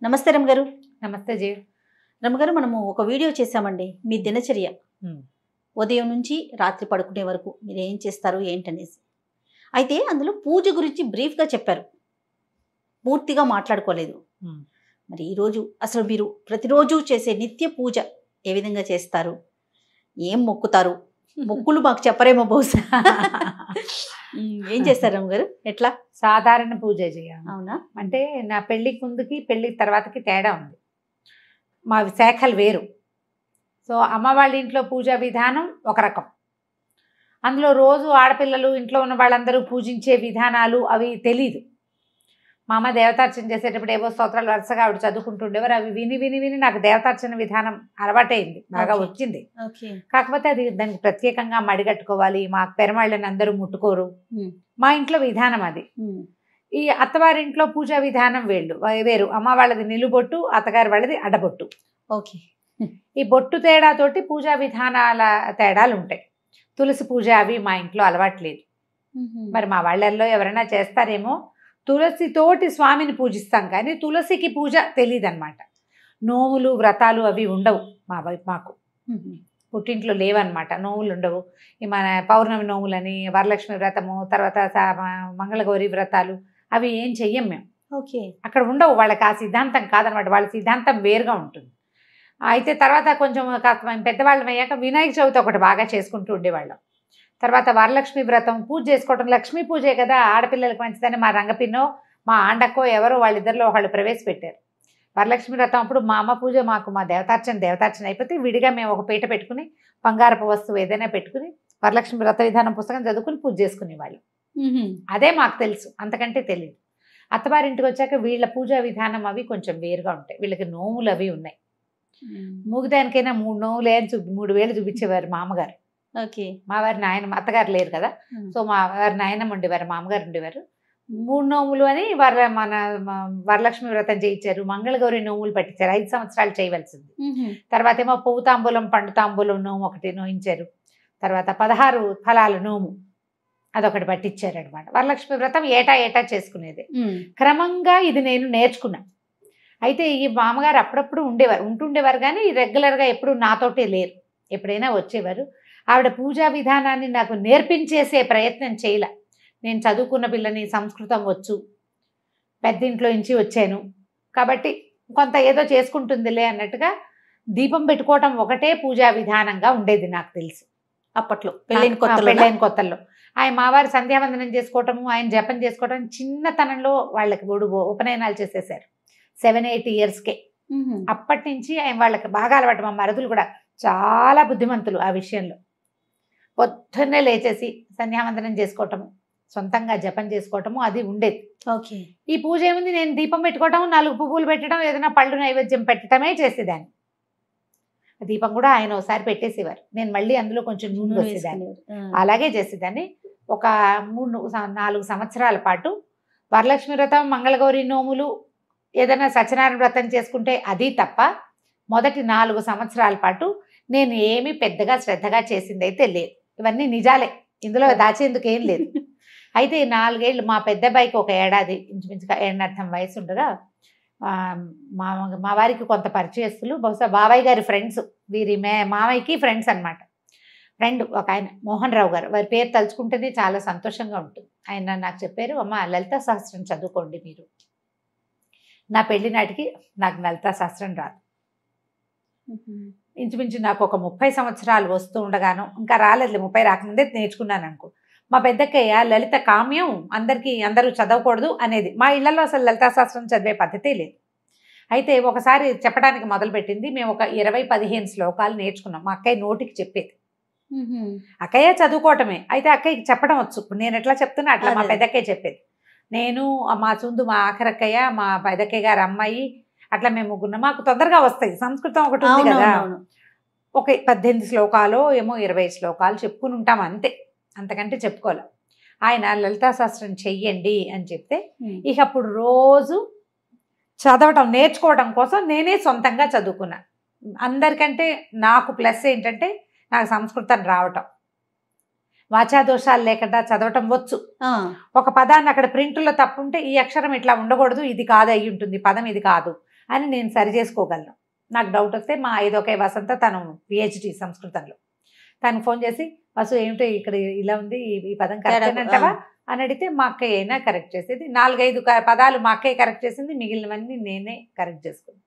నమస్తే రమగారు. నమస్తే జీ. రమగారు, మనము ఒక వీడియో చేశామండి. మీ దినచర్య ఉదయం నుంచి రాత్రి పడుకునే వరకు మీరు ఏం చేస్తారు ఏంటనేసి. అయితే అందులో పూజ గురించి బ్రీఫ్గా చెప్పారు, పూర్తిగా మాట్లాడుకోలేదు. మరి ఈరోజు అసలు మీరు ప్రతిరోజు చేసే నిత్య పూజ ఏ విధంగా చేస్తారు, ఏం మొక్కుతారు? మొక్కులు మాకు చెప్పరేమో బహుశా. ఏం చేస్తారు రమగారు? ఎట్లా? సాధారణ పూజ చేయాలి. అవునా? అంటే నా పెళ్ళికి ముందుకి పెళ్ళి తర్వాతకి తేడా ఉంది. మా శాఖలు వేరు. సో అమ్మ వాళ్ళ ఇంట్లో పూజా విధానం ఒక రకం. అందులో రోజు ఆడపిల్లలు ఇంట్లో ఉన్న వాళ్ళందరూ పూజించే విధానాలు అవి తెలీదు. మా అమ్మ దేవతార్చన చేసేటప్పుడు ఏవో స్తోత్రాలు వరుసగా ఆవిడ చదువుకుంటుండేవారు. అవి విని విని విని నాకు దేవతార్చన విధానం అలవాటైంది, బాగా వచ్చింది. కాకపోతే అది దానికి ప్రత్యేకంగా మడిగట్టుకోవాలి. మా పెరమాళ్ళని అందరూ ముట్టుకోరు. మా ఇంట్లో విధానం అది. ఈ అత్తవారింట్లో పూజా విధానం వేరు. అమ్మ వాళ్ళది నిలుబొట్టు, అత్తగారి వాళ్ళది అడ్డబొట్టు. ఓకే. ఈ బొట్టు తేడాతోటి పూజా విధానాల తేడాలు ఉంటాయి. తులసి పూజ అవి మా ఇంట్లో అలవాట్లేదు. మరి మా వాళ్ళల్లో ఎవరైనా చేస్తారేమో. తులసితోటి స్వామిని పూజిస్తాం, కానీ తులసికి పూజ తెలియదు అనమాట. నోములు వ్రతాలు అవి ఉండవు మాకు. పుట్టింట్లో లేవన్నమాట, నోములు ఉండవు. ఈ మన పౌర్ణమి నోములని, వరలక్ష్మి వ్రతము, తర్వాత మంగళగౌరి వ్రతాలు అవి ఏం చెయ్యం మేము. ఓకే. అక్కడ ఉండవు. వాళ్ళకి ఆ సిద్ధాంతం కాదనమాట. వాళ్ళ సిద్ధాంతం వేరుగా ఉంటుంది. అయితే తర్వాత కొంచెం పెద్దవాళ్ళం అయ్యాక వినాయక చవితి ఒకటి బాగా చేసుకుంటూ ఉండేవాళ్ళం. తర్వాత వరలక్ష్మి వ్రతం పూజ చేసుకోవటం. లక్ష్మీ పూజే కదా, ఆడపిల్లలకు మంచిదని మా రంగపిన్నో మా ఆండక్కో ఎవరో వాళ్ళిద్దరిలో వాళ్ళు ప్రవేశపెట్టారు. వరలక్ష్మి వ్రతం అప్పుడు మా అమ్మ పూజ, మాకు మా దేవతార్చన అయిపోతే విడిగా మేము ఒక పీట పెట్టుకుని బంగారపు వస్తువు ఏదైనా పెట్టుకుని వరలక్ష్మి వ్రత విధానం పుస్తకం చదువుకుని పూజ చేసుకునేవాళ్ళు. అదే మాకు తెలుసు, అంతకంటే తెలియదు. అత్తవారింటికి వచ్చాక వీళ్ళ పూజా విధానం అవి కొంచెం వేరుగా ఉంటాయి. వీళ్ళకి నోములు అవి ఉన్నాయి. మూగుదానికైనా 3 నోములు 3 వేలు చూపించేవారు మా అమ్మగారు. ఓకే. మా వారి నాయనమ్మ, అత్తగారు లేరు కదా, సో మా వారి నాయనమ్మ ఉండేవారు, మా అమ్మగారు ఉండేవారు. 3 నోములు అని వరలక్ష్మి వ్రతం చేయించారు. మంగళగౌరి నోములు పట్టించారు. 5 సంవత్సరాలు చేయవలసింది. తర్వాత ఏమో పువ్వు తాంబూలం పండు తాంబూలం నోము ఒకటి నోయించారు. తర్వాత 16 ఫలాల నోము అదొకటి పట్టించారు అనమాట. వరలక్ష్మి వ్రతం ఏటా చేసుకునేది. క్రమంగా ఇది నేను నేర్చుకున్నా. అయితే ఈ మామగారు అప్పుడప్పుడు ఉంటుండేవారు, కానీ రెగ్యులర్గా ఎప్పుడు నాతోటే లేరు. ఎప్పుడైనా వచ్చేవారు. ఆవిడ పూజా విధానాన్ని నాకు నేర్పించేసే ప్రయత్నం చేయలే. నేను చదువుకున్న పిల్లని, సంస్కృతం వచ్చు, పెద్దింట్లో నుంచి వచ్చాను కాబట్టి కొంత ఏదో చేసుకుంటుందిలే అన్నట్టుగా దీపం పెట్టుకోవటం ఒకటే పూజా విధానంగా ఉండేది నాకు తెలిసి అప్పట్లో. పెళ్ళైన కొత్తల్లో ఆయన మావారు సంధ్యావందనం చేసుకోవటము, ఆయన జపం చేసుకోవటం చిన్నతనంలో వాళ్ళకి ఉపనయనాలు చేసేసారు 7-8 ఇయర్స్కే. అప్పటి నుంచి ఆయన వాళ్ళకి బాగా అలవాటు. మా మరుదులు కూడా చాలా బుద్ధిమంతులు ఆ విషయంలో. పొద్దున్నే లేచేసి సంధ్యావందనం చేసుకోవటము, సొంతంగా జపం చేసుకోవటము అది ఉండేది. ఓకే. ఈ పూజ ఏముంది, నేను దీపం పెట్టుకోవటం, 4 పువ్వులు పెట్టడం, ఏదైనా పళ్ళు నైవేద్యం పెట్టడమే చేసేదాన్ని. దీపం కూడా ఆయన ఒకసారి పెట్టేసేవారు, నేను మళ్ళీ అందులో కొంచెం నూనె వేసేదాన్ని. అలాగే చేసేదాన్ని. ఒక 3-4 సంవత్సరాల పాటు వరలక్ష్మి వ్రతం, మంగళగౌరి నోములు, ఏదైనా సత్యనారాయణ వ్రతం చేసుకుంటే అది తప్ప మొదటి 4 సంవత్సరాల పాటు నేను ఏమీ పెద్దగా శ్రద్ధగా చేసింది అయితే లేదు. ఇవన్నీ నిజాలే, ఇందులో దాచేందుకు ఏం లేదు. అయితే 4 ఏళ్ళు మా పెద్దబ్బాయికి ఒక ఏడాది ఇంచుమించుగా 1.5 వయసు ఉండగా మా వారికి కొంత పరిచయస్తులు, బహుశా బాబాయ్ గారి ఫ్రెండ్స్, వీరి మావయ్యకి ఫ్రెండ్స్ అనమాట. ఫ్రెండ్ ఒక ఆయన మోహన్ రావు గారు, వారి పేరు తలుచుకుంటేనే చాలా సంతోషంగా ఉంటుంది. ఆయన నాకు చెప్పారు, అమ్మ లలితా సహస్రం చదువుకోండి మీరు. నా పెళ్లి నాటికి నాకు లలితా సహస్రం రాదు. ఇంచుమించు నాకు ఒక 30 సంవత్సరాలు వస్తూ ఉండగాను, ఇంకా రాలేదు, 30 రాకముందే నేర్చుకున్నాను అనుకో. మా పెద్దక్కయ్య లలిత కామ్యం, అందరూ చదవకూడదు అనేది. మా ఇళ్లలో అసలు లలితా శాస్త్రం చదివే పద్ధతే లేదు. అయితే ఒకసారి చెప్పడానికి మొదలుపెట్టింది. మేము ఒక 20-15 శ్లోకాలు నేర్చుకున్నాం. మా అక్కయ్య నోటికి చెప్పేది. అక్కయ్య చదువుకోవటమే, అయితే అక్కయ్యకి చెప్పడం వచ్చు. నేను ఎట్లా చెప్తున్నా అట్లా మా పెద్దక్కయ్య చెప్పేది. నేను, మా ఆఖరక్కయ్య, మా పెద్దక్కయ్య గారు అమ్మాయి, అట్లా మేము ముగ్గురు. మాకు తొందరగా వస్తాయి. సంస్కృతం ఒకటి ఉంది కదా, ఒక 18 శ్లోకాలు ఏమో 20 శ్లోకాలు చెప్పుకుని ఉంటాం అంతే, అంతకంటే చెప్పుకోవాలి. ఆయన లలితా శాస్త్రం చెయ్యండి అని చెప్తే ఇక అప్పుడు రోజు చదవటం నేర్చుకోవడం కోసం నేనే సొంతంగా చదువుకున్నా. అందరికంటే నాకు ప్లస్ ఏంటంటే నాకు సంస్కృతం రావటం, వాచాదోషాలు లేకుండా చదవటం వచ్చు. ఒక పదాన్ని అక్కడ ప్రింట్లో తప్పుంటే ఈ అక్షరం ఇట్లా ఉండకూడదు, ఇది కాదు అయి ఉంటుంది, పదం ఇది కాదు అని నేను సరి చేసుకోగలను. నాకు డౌట్ వస్తే మా 5వ వసంత తను PhD సంస్కృతంలో, తనకు ఫోన్ చేసి వసు ఏమిటో ఇక్కడ ఇలా ఉంది, ఈ పదం కరెక్ట్ అంటావా అని అడిగితే మా అక్కయ్య అయినా కరెక్ట్ చేసేది. 4-5 పదాలు మా అక్కయ్య కరెక్ట్ చేసింది, మిగిలినవన్నీ నేనే కరెక్ట్ చేసుకున్నాను.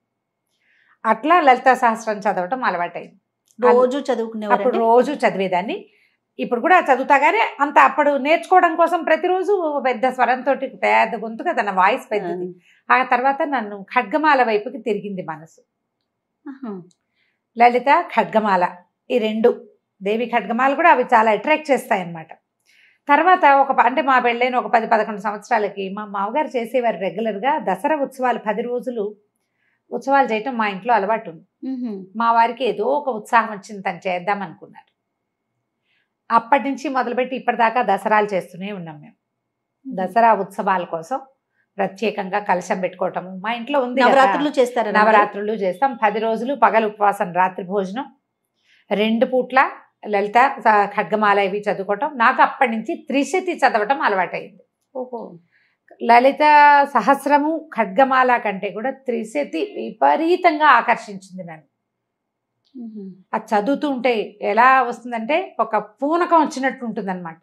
అట్లా లలితా సహస్రం చదవటం అలవాటైంది. రోజు చదువుకునేవారు? అప్పుడు రోజు చదివేదాన్ని, ఇప్పుడు కూడా చదువుతా. కానీ అంత అప్పుడు నేర్చుకోవడం కోసం ప్రతిరోజు పెద్ద స్వరంతో పెద్ద గొంతు కదా, నా వాయిస్ పెద్దది. ఆ తర్వాత నన్ను ఖడ్గమాల వైపుకి తిరిగింది మనసు. లలిత, ఖడ్గమాల, ఈ 2 దేవి ఖడ్గమాల కూడా అవి చాలా అట్రాక్ట్ చేస్తాయి అన్నమాట. తర్వాత అంటే మా పెళ్ళైన ఒక 10-11 సంవత్సరాలకి మా మామగారు చేసేవారు రెగ్యులర్గా దసరా ఉత్సవాలు 10 రోజులు ఉత్సవాలు చేయటం మా ఇంట్లో అలవాటు ఉంది. మా వారికి ఏదో ఒక ఉత్సాహం వచ్చింది, తను చేద్దాం అనుకున్నారు. అప్పటి నుంచి మొదలుపెట్టి ఇప్పటిదాకా దసరాలు చేస్తూనే ఉన్నాం మేము. దసరా ఉత్సవాల కోసం ప్రత్యేకంగా కలశం పెట్టుకోవటము మా ఇంట్లో ఉంది. నవరాత్రులు చేస్తారు? నవరాత్రులు చేస్తాం. 10 రోజులు పగలు ఉపవాసం, రాత్రి భోజనం, 2 పూట్ల లలిత ఖడ్గమాల ఇవి చదువుకోవటం. నాకు అప్పటి నుంచి త్రిశతి చదవటం అలవాటైంది. ఓహో. లలిత సహస్రము ఖడ్గమాల కంటే కూడా త్రిశతి విపరీతంగా ఆకర్షించింది నన్ను. అది చదువుతూ ఉంటే ఎలా వస్తుందంటే ఒక పూనకం వచ్చినట్టు ఉంటుంది అనమాట.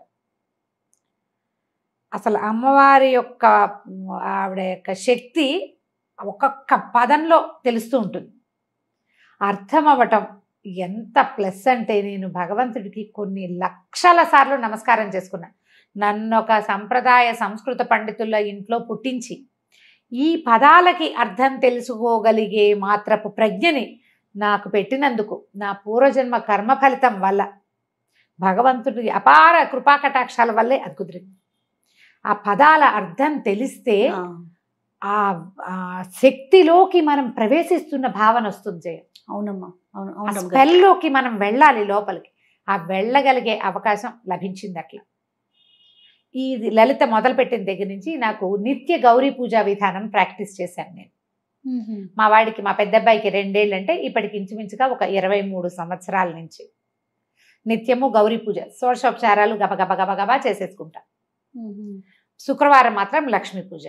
అసలు అమ్మవారి యొక్క ఆవిడ యొక్క శక్తి ఒక్కొక్క పదంలో తెలుస్తూ ఉంటుంది. అర్థం అవ్వటం ఎంత ప్లస్ అంటే, నేను భగవంతుడికి కొన్ని లక్షల సార్లు నమస్కారం చేసుకున్నా. నన్ను ఒక సంప్రదాయ సంస్కృత పండితుల ఇంట్లో పుట్టించి ఈ పదాలకి అర్థం తెలుసుకోగలిగే మాత్రపు ప్రజ్ఞని నాకు పెట్టినందుకు నా పూర్వజన్మ కర్మ ఫలితం వల్ల, భగవంతుడి అపార కృపాకటాక్షాల వల్లే అది కుదిరింది. ఆ పదాల అర్థం తెలిస్తే ఆ శక్తిలోకి మనం ప్రవేశిస్తున్న భావన వస్తుంది జయ. అవునమ్మా, అవును. స్పెల్లోకి మనం వెళ్ళాలి లోపలికి, ఆ వెళ్ళగలిగే అవకాశం లభించింది. అట్లా ఈ లలిత మొదలుపెట్టిన దగ్గర నుంచి నాకు నిత్య గౌరీ పూజా విధానం ప్రాక్టీస్ చేశాను నేను. మా వాడికి, మా పెద్ద అబ్బాయికి 2 ఏళ్ళు అంటే ఇప్పటికి ఇంచుమించుగా ఒక 23 సంవత్సరాల నుంచి నిత్యము గౌరీ పూజ, షోడశోపచారాలు గబగబ గబగబా చేసేసుకుంటా. శుక్రవారం మాత్రం లక్ష్మీ పూజ.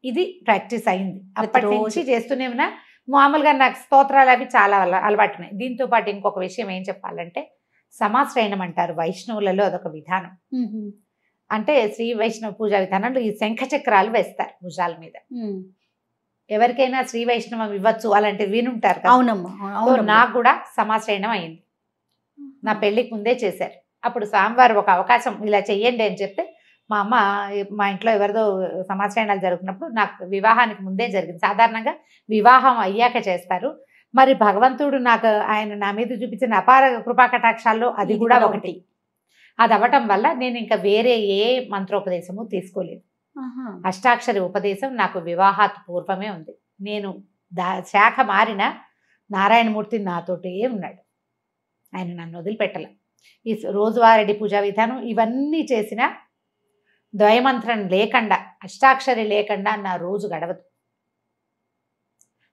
ఇది ప్రాక్టీస్ అయింది. అప్పటి నుంచి చేస్తూనే ఉన్నా. మామూలుగా నాకు స్తోత్రాలు అవి చాలా అలవాటున్నాయి. దీంతో పాటు ఇంకొక విషయం ఏం చెప్పాలంటే, సమాశ్రయణం అంటారు వైష్ణవులలో, అదొక విధానం. అంటే శ్రీ వైష్ణవ పూజా విధానంలో ఈ శంఖ చక్రాలు వేస్తారు భుజాల మీద. ఎవరికైనా శ్రీ వైష్ణవం ఇవ్వచ్చు అలాంటివి వినుంటారు కదా. అవునమ్మా. నాకు కూడా సమాశ్రయణం అయింది. నా పెళ్లికి ముందే చేశారు. అప్పుడు స్వామివారు ఒక అవకాశం ఇలా చెయ్యండి అని చెప్తే, మా అమ్మ మా ఇంట్లో ఎవరిదో సమాశ్రయణాలు జరుగుతున్నప్పుడు, నాకు వివాహానికి ముందే జరిగింది. సాధారణంగా వివాహం అయ్యాక చేస్తారు. మరి భగవంతుడు నాకు ఆయన నా మీద చూపించిన అపార కృపాకటాక్షాల్లో అది కూడా ఒకటి. అది అవ్వటం వల్ల నేను ఇంకా వేరే ఏ మంత్రోపదేశము తీసుకోలేదు. అష్టాక్షరి ఉపదేశం నాకు వివాహాత్ పూర్వమే ఉంది. నేను శాఖ మారిన నారాయణమూర్తి నాతోటే ఉన్నాడు. ఆయన నన్ను వదిలిపెట్టలే. ఈ రోజువారీ పూజా విధానం ఇవన్నీ చేసిన ద్వయమంత్రం లేకుండా, అష్టాక్షరి లేకుండా నా రోజు గడవదు.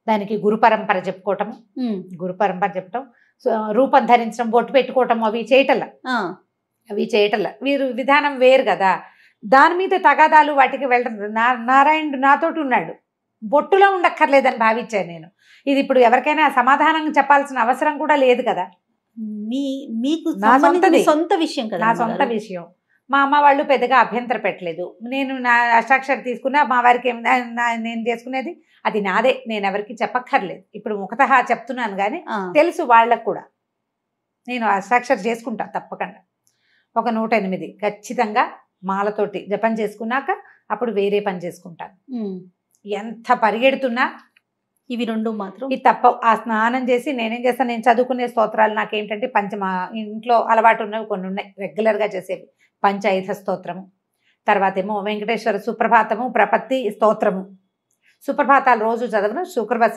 దానికి గురు పరంపర చెప్పుకోవటము, గురు పరంపర చెప్పటం, రూపం ధరించడం, బొట్టు పెట్టుకోవటం, అవి చేయటల్లా వీరు విధానం వేరు కదా. దాని మీద తగాదాలు వాటికి వెళ్ళడం. నారాయణుడు నాతోటి ఉన్నాడు, బొట్టులో ఉండక్కర్లేదని భావించాను నేను. ఇది ఇప్పుడు ఎవరికైనా సమాధానం చెప్పాల్సిన అవసరం కూడా లేదు కదా. మీకు సొంత విషయం కదా, నా సొంత విషయం. మా అమ్మ వాళ్ళు పెద్దగా అభ్యంతర పెట్టలేదు. నేను నా అష్టాక్షరి తీసుకున్నా, మా వారికి నేను చేసుకునేది అది నాదే, నేను ఎవరికి చెప్పక్కర్లేదు. ఇప్పుడు ముఖతః చెప్తున్నాను కానీ తెలుసు వాళ్ళకు కూడా. నేను అష్టాక్షరి చేసుకుంటా తప్పకుండా. ఒక 108 ఖచ్చితంగా మాలతోటి జపం చేసుకున్నాక అప్పుడు వేరే పని చేసుకుంటాను. ఎంత పరిగెడుతున్నా ఇవి 2 మాత్రం ఇది తప్ప. ఆ స్నానం చేసి నేనేం చేస్తాను, నేను చదువుకునే స్తోత్రాలు నాకేంటంటే మా ఇంట్లో అలవాటు ఉన్నవి కొన్ని ఉన్నాయి రెగ్యులర్గా చేసేవి. పంచాయుధ స్తోత్రము, తర్వాత ఏమో వెంకటేశ్వర సుప్రభాతము, ప్రపత్తి స్తోత్రము. సుప్రభాతాలు రోజు చదవను,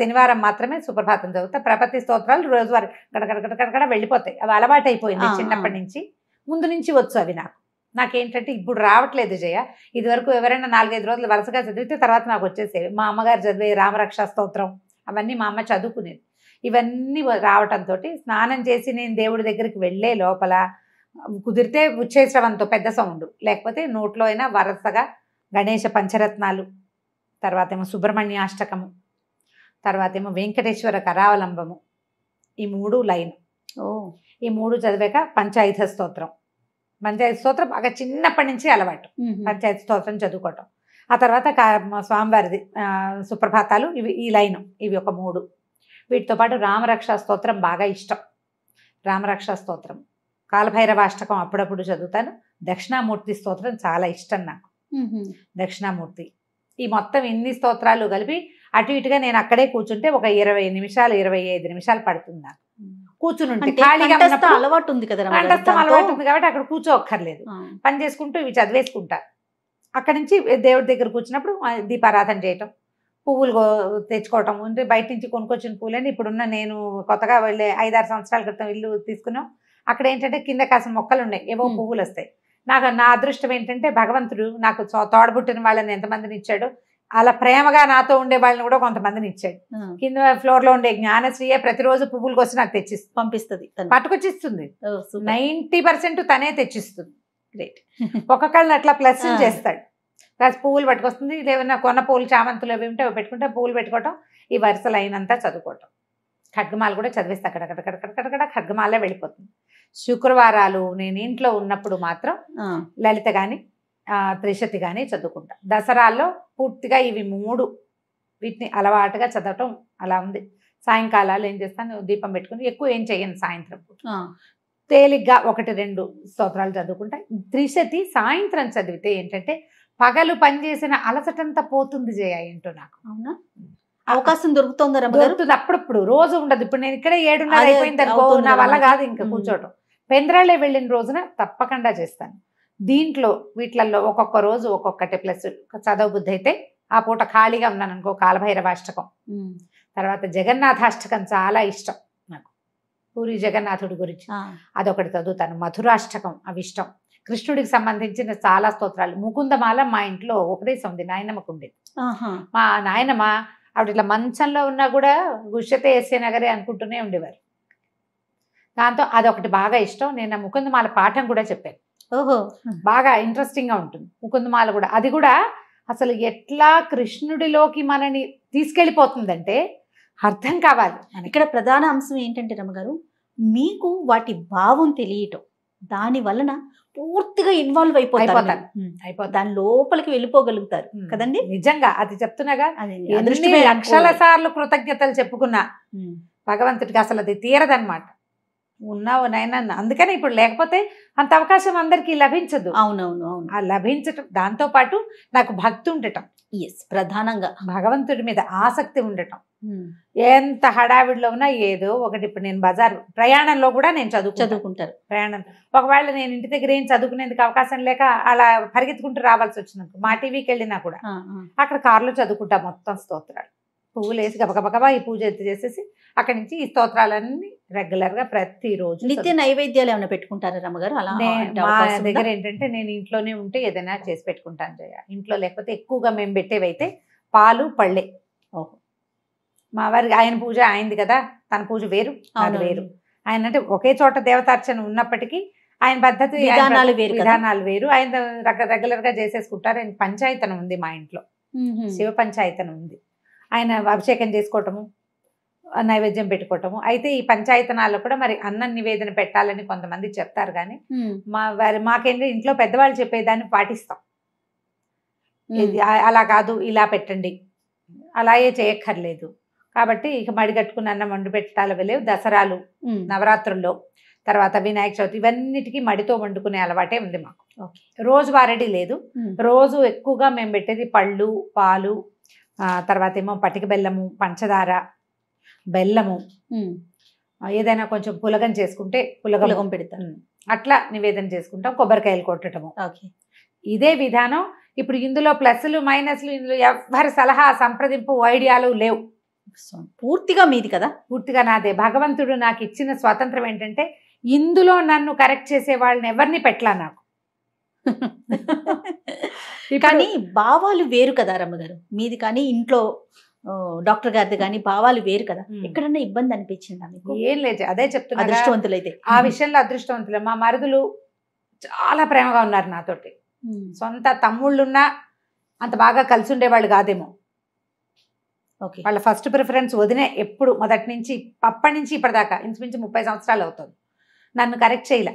శనివారం మాత్రమే సుప్రభాతం చదువుతా. ప్రపత్తి స్తోత్రాలు రోజువారి గడగడ వెళ్ళిపోతాయి. అవి అలవాటు అయిపోయింది చిన్నప్పటి నుంచి. ముందు నుంచి వచ్చు అవి నాకేంటంటే ఇప్పుడు రావట్లేదు జయ. ఇదివరకు ఎవరైనా 4-5 రోజులు వరుసగా చదివితే తర్వాత నాకు వచ్చేసేవి. మా అమ్మగారు చదివే రామరక్షా స్తోత్రం అవన్నీ మా అమ్మ చదువుకునేది. ఇవన్నీ రావటంతో స్నానం చేసి నేను దేవుడి దగ్గరికి వెళ్ళే లోపల కుదిరితే ఉచ్చేశ్రవంతో పెద్ద సౌండ్, లేకపోతే నోట్లో అయినా వరుసగా గణేష పంచరత్నాలు, తర్వాత ఏమో సుబ్రహ్మణ్యాష్టకము, తర్వాత ఏమో వెంకటేశ్వర కరావలంబము, ఈ 3 లైన్. ఈ 3 చదివాక పంచాయుధ స్తోత్రం. పంచాయతీ స్తోత్రం బాగా చిన్నప్పటి నుంచి అలవాటు, పంచాయతీ స్తోత్రం చదువుకోవటం. ఆ తర్వాత స్వామివారిది సుప్రభాతాలు, ఇవి ఈ లైను, ఇవి ఒక 3. వీటితో పాటు రామరక్షా స్తోత్రం బాగా ఇష్టం. రామరక్షా స్తోత్రం, కాలభైరవాష్టకం అప్పుడప్పుడు చదువుతాను. దక్షిణామూర్తి స్తోత్రం చాలా ఇష్టం నాకు. దక్షిణామూర్తి, ఈ మొత్తం ఇన్ని స్తోత్రాలు కలిపి అటు ఇటుగా నేను అక్కడే కూర్చుంటే ఒక 20 నిమిషాలు 25 నిమిషాలు పడుతుంది నాకు కూర్చుని ఉంటే. ఖాళీగా అలవాటు ఉంది కదా, కంఠస్థం అలవాటు ఉంది కాబట్టి అక్కడ కూర్చోక్కర్లేదు, పని చేసుకుంటూ ఇవి చదివేసుకుంటా. అక్కడి నుంచి దేవుడి దగ్గర కూర్చున్నప్పుడు దీపారాధన చేయటం, పువ్వులు తెచ్చుకోవటం. అంటే బయట నుంచి కొనుక్కొచ్చిన పువ్వులని ఇప్పుడున్న నేను కొత్తగా వెళ్ళే 5-6 సంవత్సరాల క్రితం ఇల్లు తీసుకున్నాం. అక్కడ ఏంటంటే కింద కాసిన మొక్కలు ఉన్నాయి, ఏవో పువ్వులు వస్తాయి. నా అదృష్టం ఏంటంటే భగవంతుడు నాకు తోడబుట్టిన వాళ్ళని ఎంతమందిని ఇచ్చాడో, అలా ప్రేమగా నాతో ఉండే వాళ్ళని కూడా కొంతమందిని ఇచ్చాడు. కింద ఫ్లోర్ లో ఉండే జ్ఞానశ్రీయే ప్రతిరోజు పువ్వులు కోసం నాకు తెచ్చిస్తుంది, పంపిస్తుంది, పట్టుకొచ్చిస్తుంది. 90% తనే తెచ్చిస్తుంది. గ్రేట్. ఒక్కొక్కళ్ళని అట్లా ప్లస్ చేస్తాడు. ప్లస్ పువ్వులు పట్టుకొస్తుంది. ఏమైనా కొన్న పువ్వులు, చామంతులు అవి ఉంటే అవి పెట్టుకుంటే పువ్వులు పెట్టుకోవటం, ఈ వరుసలు అయినంతా చదువుకోవటం. ఖడ్గమాల కూడా చదివేస్తే అక్కడక్కడ ఖడ్గమాలే వెళ్ళిపోతుంది. శుక్రవారాలు నేను ఇంట్లో ఉన్నప్పుడు మాత్రం లలిత కానీ త్రిశతి కానీ చదువుకుంటా. దసరాల్లో పూర్తిగా ఇవి 3 వీటిని అలవాటుగా చదవటం అలా ఉంది. సాయంకాలాలు ఏం చేస్తాను, దీపం పెట్టుకుని ఎక్కువ ఏం చెయ్యను. సాయంత్రం తేలిగ్గా 1-2 స్తోత్రాలు చదువుకుంటా. త్రిశతి సాయంత్రం చదివితే ఏంటంటే పగలు పనిచేసిన అలసటంతా పోతుంది జయ. ఏంటో నాకు అవునా అవకాశం దొరుకుతుంది, అప్పుడప్పుడు, రోజు ఉండదు. ఇప్పుడు నేను ఇక్కడ 7:30 అయిపోయింది అనుకో, నా వల్ల కాదు ఇంకా కూర్చోవటం. పెంద్రాలే వెళ్ళిన రోజున తప్పకుండా చేస్తాను. దీంట్లో వీటిలలో ఒక్కొక్క రోజు ఒక్కొక్కటి ప్లస్ చదవబుద్ధి అయితే ఆ పూట ఖాళీగా ఉన్నాను అనుకో, కాలభైరవాష్టకం, తర్వాత జగన్నాథాష్టకం చాలా ఇష్టం నాకు, పూరి జగన్నాథుడి గురించి అదొకటి చదువుతాను. మధురాష్టకం అవి ఇష్టం. కృష్ణుడికి సంబంధించిన చాలా స్తోత్రాలు. ముకుందమాల మా ఇంట్లో ఉపదేశం ఉంది, నాయనమ్మకు ఉండేది. మా నాయనమ్మ ఆవిడ ఇట్లా మంచంలో ఉన్నా కూడా గుష్యతే ఎస్సే నగరే అనుకుంటూనే ఉండేవారు. దాంతో అదొకటి బాగా ఇష్టం. నేను ఆ ముకుందమాల పాఠం కూడా చెప్పాను. బాగా ఇంట్రెస్టింగ్ గా ఉంటుంది ముకుందమాల కూడా. అది కూడా అసలు ఎట్లా కృష్ణుడిలోకి మనని తీసుకెళ్ళిపోతుందంటే అర్థం కావాలి. ఇక్కడ ప్రధాన అంశం ఏంటంటే రమ్మగారు, మీకు వాటి భావం తెలియటం, దాని వలన పూర్తిగా ఇన్వాల్వ్ అయిపోతారు, దాని లోపలికి వెళ్ళిపోగలుగుతారు కదండి. నిజంగా అది చెప్తున్నాగా, లక్షల సార్లు కృతజ్ఞతలు చెప్పుకున్నా భగవంతుడికి అసలు అది తీరదనమాట. ఉన్నావు నాయన. అందుకని ఇప్పుడు లేకపోతే అంత అవకాశం అందరికీ లభించదు. అవునవును. ఆ లభించటం, దాంతో పాటు నాకు భక్తి ఉండటం, ప్రధానంగా భగవంతుడి మీద ఆసక్తి ఉండటం. ఎంత హడావిడిలో ఉన్నా ఏదో ఒకటి. ఇప్పుడు నేను బజార్ ప్రయాణంలో కూడా నేను చదువుకుంటారు. ప్రయాణం ఒకవేళ నేను ఇంటి దగ్గర ఏం చదువుకునేందుకు అవకాశం లేక అలా పరిగెత్తుకుంటూ రావాల్సి వచ్చినప్పుడు మా టీవీకి వెళ్ళినా కూడా అక్కడ కారులో చదువుకుంటా మొత్తం స్తోత్రాలు. పువ్వులు వేసి గబగబా ఈ పూజ చేసేసి అక్కడి నుంచి ఈ స్తోత్రాలన్నీ రెగ్యులర్ గా ప్రతిరోజు. నిత్య నైవేద్యాలు ఏమైనా పెట్టుకుంటారా రమ్మగారు? అలా మా దగ్గర ఏంటంటే నేను ఇంట్లోనే ఉంటే ఏదైనా చేసి పెట్టుకుంటాను జయ. ఇంట్లో లేకపోతే ఎక్కువగా మేము పెట్టేవైతే పాలు పళ్ళే. మా వారికి ఆయన పూజ అయింది కదా, తన పూజ వేరు అది వేరు. ఆయన అంటే ఒకే చోట దేవతార్చన ఉన్నప్పటికీ ఆయన పద్ధతి విధానాలు వేరు. ఆయన రెగ్యులర్ గా చేసేసుకుంటారు. ఆయన పంచాయతనం ఉంది మా ఇంట్లో, శివ పంచాయతనం ఉంది. ఆయన అభిషేకం చేసుకోవటము, నైవేద్యం పెట్టుకోవటము. అయితే ఈ పంచాయతనాల్లో కూడా మరి అన్నం నివేదన పెట్టాలని కొంతమంది చెప్తారు, కానీ మాకేంటి ఇంట్లో పెద్దవాళ్ళు చెప్పేదాన్ని పాటిస్తాం. అలా కాదు, ఇలా పెట్టండి, అలాగే చేయక్కర్లేదు. కాబట్టి ఇక మడి కట్టుకుని అన్నం వండి పెట్టాలి లేవు. దసరాలు, నవరాత్రుల్లో, తర్వాత వినాయక చవితి, ఇవన్నిటికీ మడితో వండుకునే అలవాటే ఉంది మాకు. రోజు వారడి లేదు. రోజు ఎక్కువగా మేము పెట్టేది పళ్ళు, పాలు, తర్వాత ఏమో పటిక బెల్లము, పంచదార, బెల్లము, ఏదైనా కొంచెం పులగం చేసుకుంటే పులగం పెడతాం. అట్లా నివేదన చేసుకుంటాం. కొబ్బరికాయలు కొట్టడము. ఇదే విధానం. ఇప్పుడు ఇందులో ప్లస్లు మైనస్లు ఇందులో ఎవరి సలహా సంప్రదింపు ఐడియాలు లేవు. పూర్తిగా మీది కదా, పూర్తిగా నాదే. భగవంతుడు నాకు ఇచ్చిన స్వాతంత్రం ఏంటంటే ఇందులో నన్ను కరెక్ట్ చేసే వాళ్ళని ఎవరిని పెట్టలా నాకు. కానీ భావాలు వేరు కదా రమ్మగారు మీది, కానీ ఇంట్లో డాక్టర్ గారిది కానీ భావాలు వేరు కదా. ఎక్కడన్నా ఇబ్బంది అనిపించిందా మీకు? ఏం లేదు, అదే చెప్తున్నా, అదృష్టవంతులైతే. ఆ విషయంలో అదృష్టవంతులే. మా మరుదులు చాలా ప్రేమగా ఉన్నారు నాతోటి. సొంత తమ్ముళ్ళున్నా అంత బాగా కలిసి ఉండేవాళ్ళు కాదేమో. ఓకే. వాళ్ళ ఫస్ట్ ప్రిఫరెన్స్ వదినే. ఎప్పుడు మొదటి నుంచి అప్పటి నుంచి ఇప్పటిదాకా ఇంచుమించు 30 సంవత్సరాలు అవుతుంది. నన్ను కరెక్ట్ చేయలే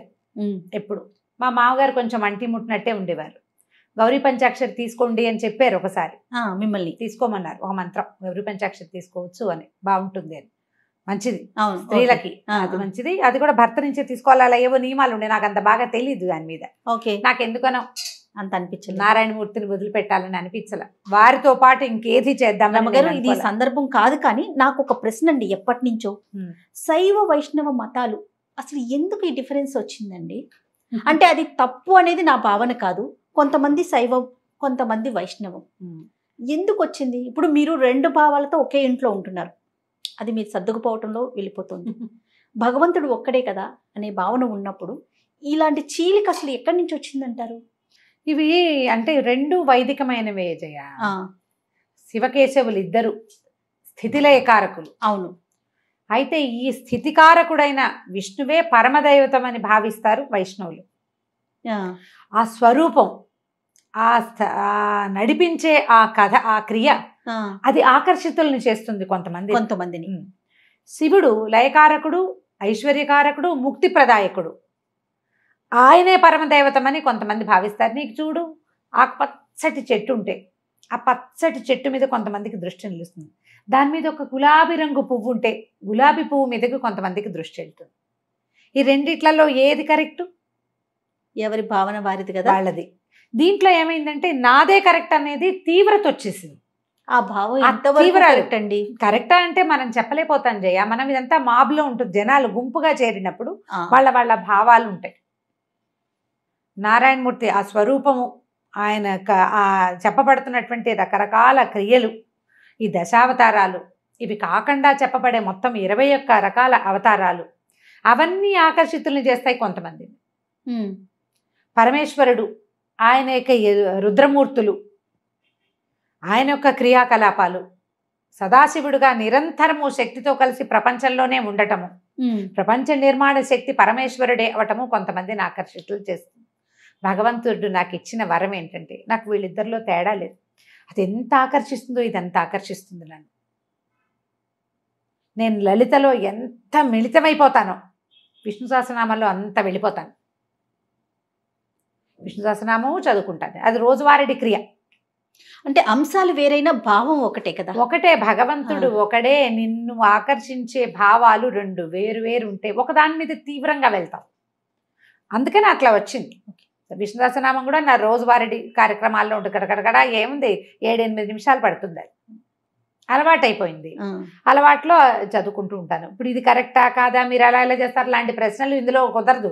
ఎప్పుడు. మా మామగారు కొంచెం అంటి ముట్టినట్టే ఉండేవారు. గౌరీ పంచాక్షరి తీసుకోండి అని చెప్పారు ఒకసారి. మిమ్మల్ని తీసుకోమన్నారు ఒక మంత్రం, గౌరీ పంచాక్షరి తీసుకోవచ్చు అని, బాగుంటుంది అని. మంచిది అవును స్త్రీలకి, అది మంచిది. అది కూడా భర్త నుంచే తీసుకోవాలి, అలా ఏవో నియమాలు ఉండే. నాకు అంత బాగా తెలియదు దాని మీద. ఓకే. నాకు ఎందుకనో అంత అనిపించలేదు. నారాయణమూర్తిని వదిలిపెట్టాలని అనిపించలే. వారితో పాటు ఇంకేది చేద్దాం. రమ్మగారు ఇది సందర్భం కాదు, కానీ నాకు ఒక ప్రశ్న అండి. ఎప్పటి నుంచో శైవ వైష్ణవ మతాలు అసలు ఎందుకు ఈ డిఫరెన్స్ వచ్చిందండి? అంటే అది తప్పు అనేది నా భావన కాదు. కొంతమంది శైవం, కొంతమంది వైష్ణవం. ఎందుకు వచ్చింది? ఇప్పుడు మీరు 2 భావాలతో ఒకే ఇంట్లో ఉంటున్నారు, అది మీరు సర్దుకుపోవటంలో వెళ్ళిపోతుంది. భగవంతుడు ఒక్కడే కదా అనే భావన ఉన్నప్పుడు ఇలాంటి చీలిక అసలు ఎక్కడి నుంచి వచ్చిందంటారు? ఇవి అంటే 2 వైదికమైనవే జయ. శివకేశవులు ఇద్దరు స్థితిలయకారకులు. అవును. అయితే ఈ స్థితికారకుడైన విష్ణువే పరమదైవతం అని భావిస్తారు వైష్ణవులు. ఆ స్వరూపం, ఆ నడిపించే ఆ కథ, ఆ క్రియ, అది ఆకర్షితులను చేస్తుంది కొంతమందిని. శివుడు లయకారకుడు, ఐశ్వర్యకారకుడు, ముక్తి ప్రదాయకుడు. ఆయనే పరమదైవతమని కొంతమంది భావిస్తారు. నీకు చూడు, ఆ పచ్చటి చెట్టు ఉంటే ఆ పచ్చటి చెట్టు మీద కొంతమందికి దృష్టి నిలుస్తుంది. దాని మీద ఒక గులాబీ రంగు పువ్వు ఉంటే గులాబీ పువ్వు మీదకి కొంతమందికి దృష్టి వెళ్తుంది. ఈ రెండిట్లలో ఏది కరెక్టు? ఎవరి భావన వారిది కదా, వాళ్ళది. దీంట్లో ఏమైందంటే నాదే కరెక్ట్ అనేది తీవ్రత వచ్చేసింది. ఆ భావం ఎంతవరకు కరెక్ట్ అండి? కరెక్టా అంటే మనం చెప్పలేకపోతాం జయ. మనం ఇదంతా మాబ్లో ఉంటుంది, జనాలు గుంపుగా చేరినప్పుడు వాళ్ళ భావాలు ఉంటాయి. నారాయణమూర్తి ఆ స్వరూపము, ఆయన ఆ చెప్పబడుతున్నటువంటి రకరకాల క్రియలు, ఈ దశావతారాలు, ఇవి కాకుండా చెప్పబడే మొత్తం 21 రకాల అవతారాలు, అవన్నీ ఆకర్షితుల్ని చేస్తాయి కొంతమందిని. పరమేశ్వరుడు, ఆయన యొక్క రుద్రమూర్తులు, ఆయన యొక్క క్రియాకలాపాలు, సదాశివుడుగా నిరంతరము శక్తితో కలిసి ప్రపంచంలోనే ఉండటము, ప్రపంచ నిర్మాణ శక్తి పరమేశ్వరుడే అవటము కొంతమందిని ఆకర్షితులు చేస్తుంది. భగవంతుడు నాకు ఇచ్చిన వరం ఏంటంటే, నాకు వీళ్ళిద్దరిలో తేడా లేదు. అది ఎంత ఆకర్షిస్తుందో ఇదంత ఆకర్షిస్తుంది నన్ను. నేను లలితలో ఎంత మిళితమైపోతానో విష్ణు సహస్రనామంలో అంత వెళ్ళిపోతాను. విష్ణు సహస్రనామము చదువుకుంటాను, అది రోజువారీ క్రియ. అంటే అంశాలు వేరైనా భావం ఒకటే కదా? ఒకటే. భగవంతుడు ఒకడే. నిన్ను ఆకర్షించే భావాలు 2 వేరు ఉంటే ఒకదాని మీద తీవ్రంగా వెళ్తాం. అందుకని అట్లా వచ్చింది. విష్ణు సహస్రనామం కూడా నా రోజువారీ కార్యక్రమాల్లో ఉంటుంది. కడకడగడ ఏముంది, 7-8 నిమిషాలు పడుతుంది. అలవాటు అయిపోయింది. అలవాట్లో చదువుకుంటూ ఉంటాను. ఇప్పుడు ఇది కరెక్టా కాదా, మీరు అలా ఎలా చేస్తారు, లాంటి ప్రశ్నలు ఇందులో కుదరదు.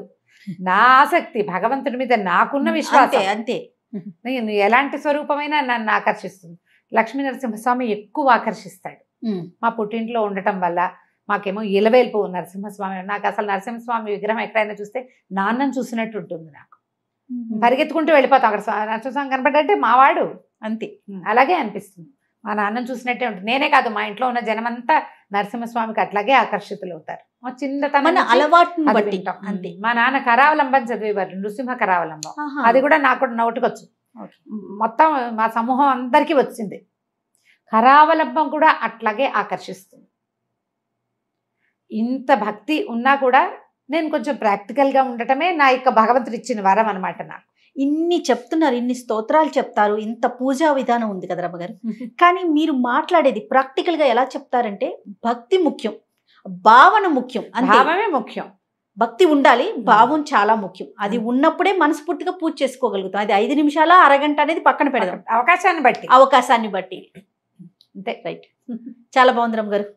నా ఆసక్తి భగవంతుడి మీద నాకున్న విశ్వాసం అంతే. నేను ఎలాంటి స్వరూపమైనా నన్ను ఆకర్షిస్తుంది. లక్ష్మీ నరసింహస్వామి ఎక్కువ ఆకర్షిస్తాడు. మా పుట్టింట్లో ఉండటం వల్ల మాకేమో ఇలవేల్పు నరసింహస్వామి. నాకు అసలు నరసింహస్వామి విగ్రహం ఎక్కడైనా చూస్తే నాన్నని చూసినట్టు ఉంటుంది. నాకు పరిగెత్తుకుంటూ వెళ్ళిపోతాం. అక్కడ నరసింహస్వామి కనపడ్డంటే మావాడు అంతే, అలాగే అనిపిస్తుంది. మా నాన్నని చూసినట్టే ఉంటుంది. నేనే కాదు, మా ఇంట్లో ఉన్న జనమంతా నరసింహస్వామికి అట్లాగే ఆకర్షితులు అవుతారు. మా చిన్నతనం అలవాటును బట్టి అంతే. మా నాన్న కరావలంబం చదివేవారు, నృసింహ కరావలంబం. అది కూడా నాకు నోటికొచ్చు. మొత్తం మా సమూహం అందరికీ వచ్చింది. కరావలంబం కూడా అట్లాగే ఆకర్షిస్తుంది. ఇంత భక్తి ఉన్నా కూడా నేను కొంచెం ప్రాక్టికల్గా ఉండటమే నా యొక్క భగవంతుడు ఇచ్చిన వరం అనమాట. నాకు ఇన్ని చెప్తున్నారు, ఇన్ని స్తోత్రాలు చెప్తారు, ఇంత పూజా విధానం ఉంది కదా రమ్మగారు. కానీ మీరు మాట్లాడేది ప్రాక్టికల్గా ఎలా చెప్తారంటే, భక్తి ముఖ్యం, భావన ముఖ్యం. భావమే ముఖ్యం. భక్తి ఉండాలి, భావం చాలా ముఖ్యం. అది ఉన్నప్పుడే మనస్ఫూర్తిగా పూజ చేసుకోగలుగుతాం. అది 5 నిమిషాల అరగంట అనేది పక్కన పెడదాం, అవకాశాన్ని బట్టి. అంతే. రైట్. చాలా బాగుంది రమ్మగారు.